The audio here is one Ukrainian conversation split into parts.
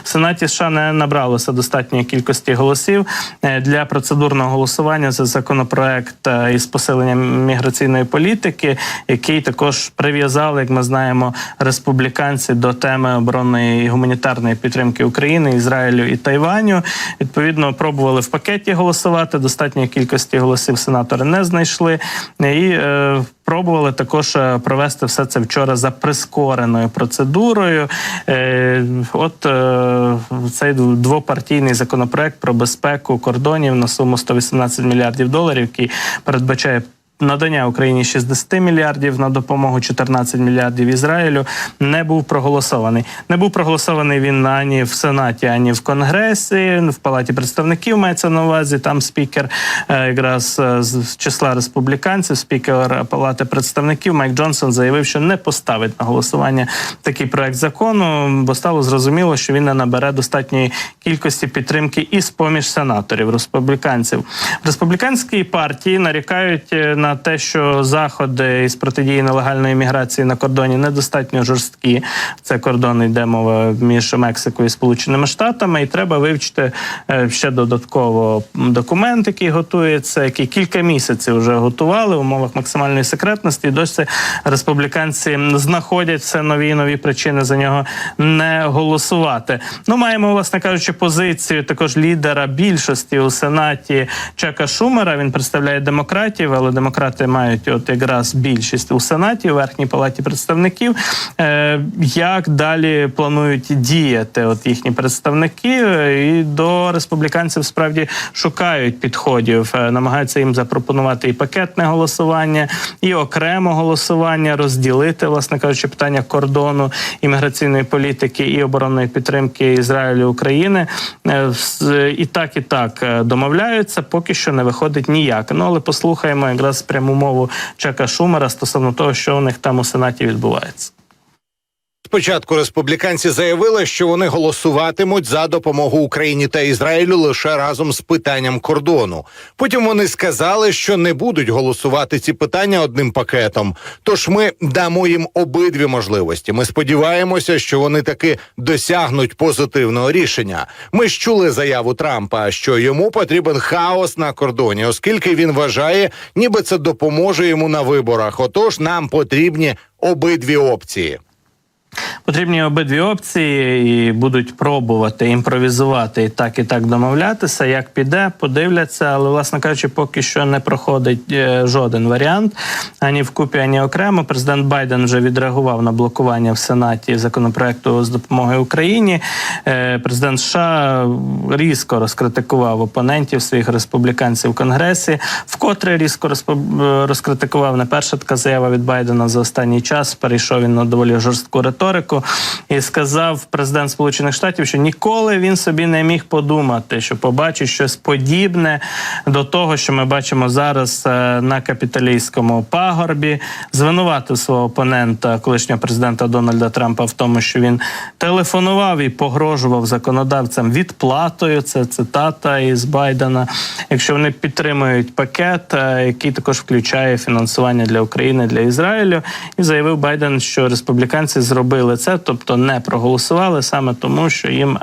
Сенаті США не набралося достатньої кількості голосів для процедурного голосування за законопроект із посиленням міграційної політики, який також прив'язали, як ми знаємо, республіканці до теми оборонної і гуманітарної підтримки України, Ізраїлю і Тайваню. Відповідно, пробували в пакеті голосувати, достатньої кількості голосів сенатори не знайшли. І пробували також провести все це вчора за прискореною процедурою. Цей двопартійний законопроект про безпеку кордонів на суму $118 мільярдів, який передбачає надання Україні 60 мільярдів на допомогу, 14 мільярдів Ізраїлю, не був проголосований. Не був проголосований він ані в Сенаті, ані в Конгресі, в Палаті представників мається на увазі. Там спікер якраз з числа республіканців, спікер Палати представників Майк Джонсон заявив, що не поставить на голосування такий проект закону, бо стало зрозуміло, що він не набере достатньої кількості підтримки і з-поміж сенаторів, республіканців. В республіканській партії нарікають на те, що заходи із протидії нелегальної міграції на кордоні недостатньо жорсткі. Це кордон, йде мова між Мексикою і Сполученими Штатами, і треба вивчити ще додатково документ, який готується, який кілька місяців вже готували в умовах максимальної секретності, і досі республіканці знаходять все нові і нові причини за нього не голосувати. Ну, маємо, власне кажучи, позицію також лідера більшості у Сенаті Чака Шумера. Він представляє демократів, але демократи мають от якраз більшість у Сенаті, у Верхній Палаті представників. Як далі планують діяти от їхні представники? І до республіканців справді шукають підходів, намагаються їм запропонувати і пакетне голосування, і окремо голосування, розділити, власне кажучи, питання кордону, імміграційної політики і оборонної підтримки Ізраїлю і України. І так домовляються, поки що не виходить ніяк. Ну, але послухаємо якраз пряму мову Чака Шумера стосовно того, що у них там у Сенаті відбувається. Спочатку республіканці заявили, що вони голосуватимуть за допомогу Україні та Ізраїлю лише разом з питанням кордону. Потім вони сказали, що не будуть голосувати ці питання одним пакетом. Тож ми дамо їм обидві можливості. Ми сподіваємося, що вони таки досягнуть позитивного рішення. Ми ж чули заяву Трампа, що йому потрібен хаос на кордоні, оскільки він вважає, ніби це допоможе йому на виборах. Отож, нам потрібні обидві опції. Потрібні обидві опції, і будуть пробувати імпровізувати і так домовлятися. Як піде, подивляться, але, власне кажучи, поки що не проходить жоден варіант, ані вкупі, ані окремо. Президент Байден вже відреагував на блокування в Сенаті законопроекту з допомогою Україні. Президент США різко розкритикував опонентів своїх республіканців в Конгресі, вкотре різко розкритикував. Не перша така заява від Байдена за останній час. Перейшов він на доволі жорстку риторику. І сказав президент Сполучених Штатів, що ніколи він собі не міг подумати, що побачить щось подібне до того, що ми бачимо зараз на Капітолійському пагорбі. Звинуватив свого опонента, колишнього президента Дональда Трампа, в тому, що він телефонував і погрожував законодавцям відплатою. Це цитата із Байдена. Якщо вони підтримують пакет, який також включає фінансування для України, для Ізраїлю. І заявив Байден, що республіканці зробили це, тобто не проголосували саме тому, що їм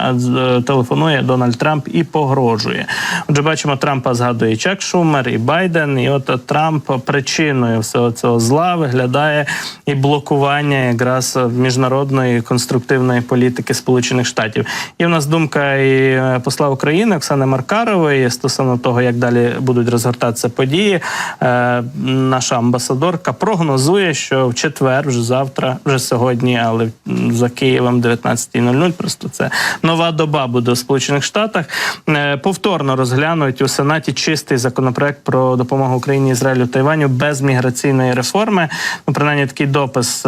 телефонує Дональд Трамп і погрожує. Отже, бачимо, Трампа згадує і Чак Шумер, і Байден, і от Трамп причиною всього цього зла виглядає і блокування якраз міжнародної конструктивної політики Сполучених Штатів. Є в нас думка і посла України Оксани Маркарової стосовно того, як далі будуть розгортатися події. Наша амбасадорка прогнозує, що в четвер, вже завтра, вже сьогодні, але за Києвом 19:00, просто це нова доба буде у Сполучених Штатах, повторно розглянуть у Сенаті чистий законопроект про допомогу Україні, Ізраїлю, Тайваню без міграційної реформи. Ну, принаймні, такий допис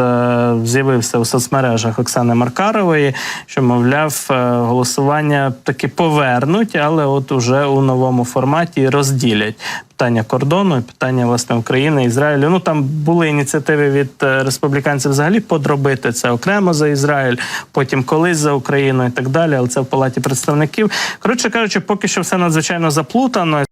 з'явився у соцмережах Оксани Маркарової, що, мовляв, голосування таки повернуть, але от уже у новому форматі розділять питання кордону, питання, власне, України, Ізраїлю. Ну, там були ініціативи від республіканців взагалі подробити це окремо за Ізраїль, потім колись за Україну і так далі, але це в Палаті представників. Коротше кажучи, поки що все надзвичайно заплутано.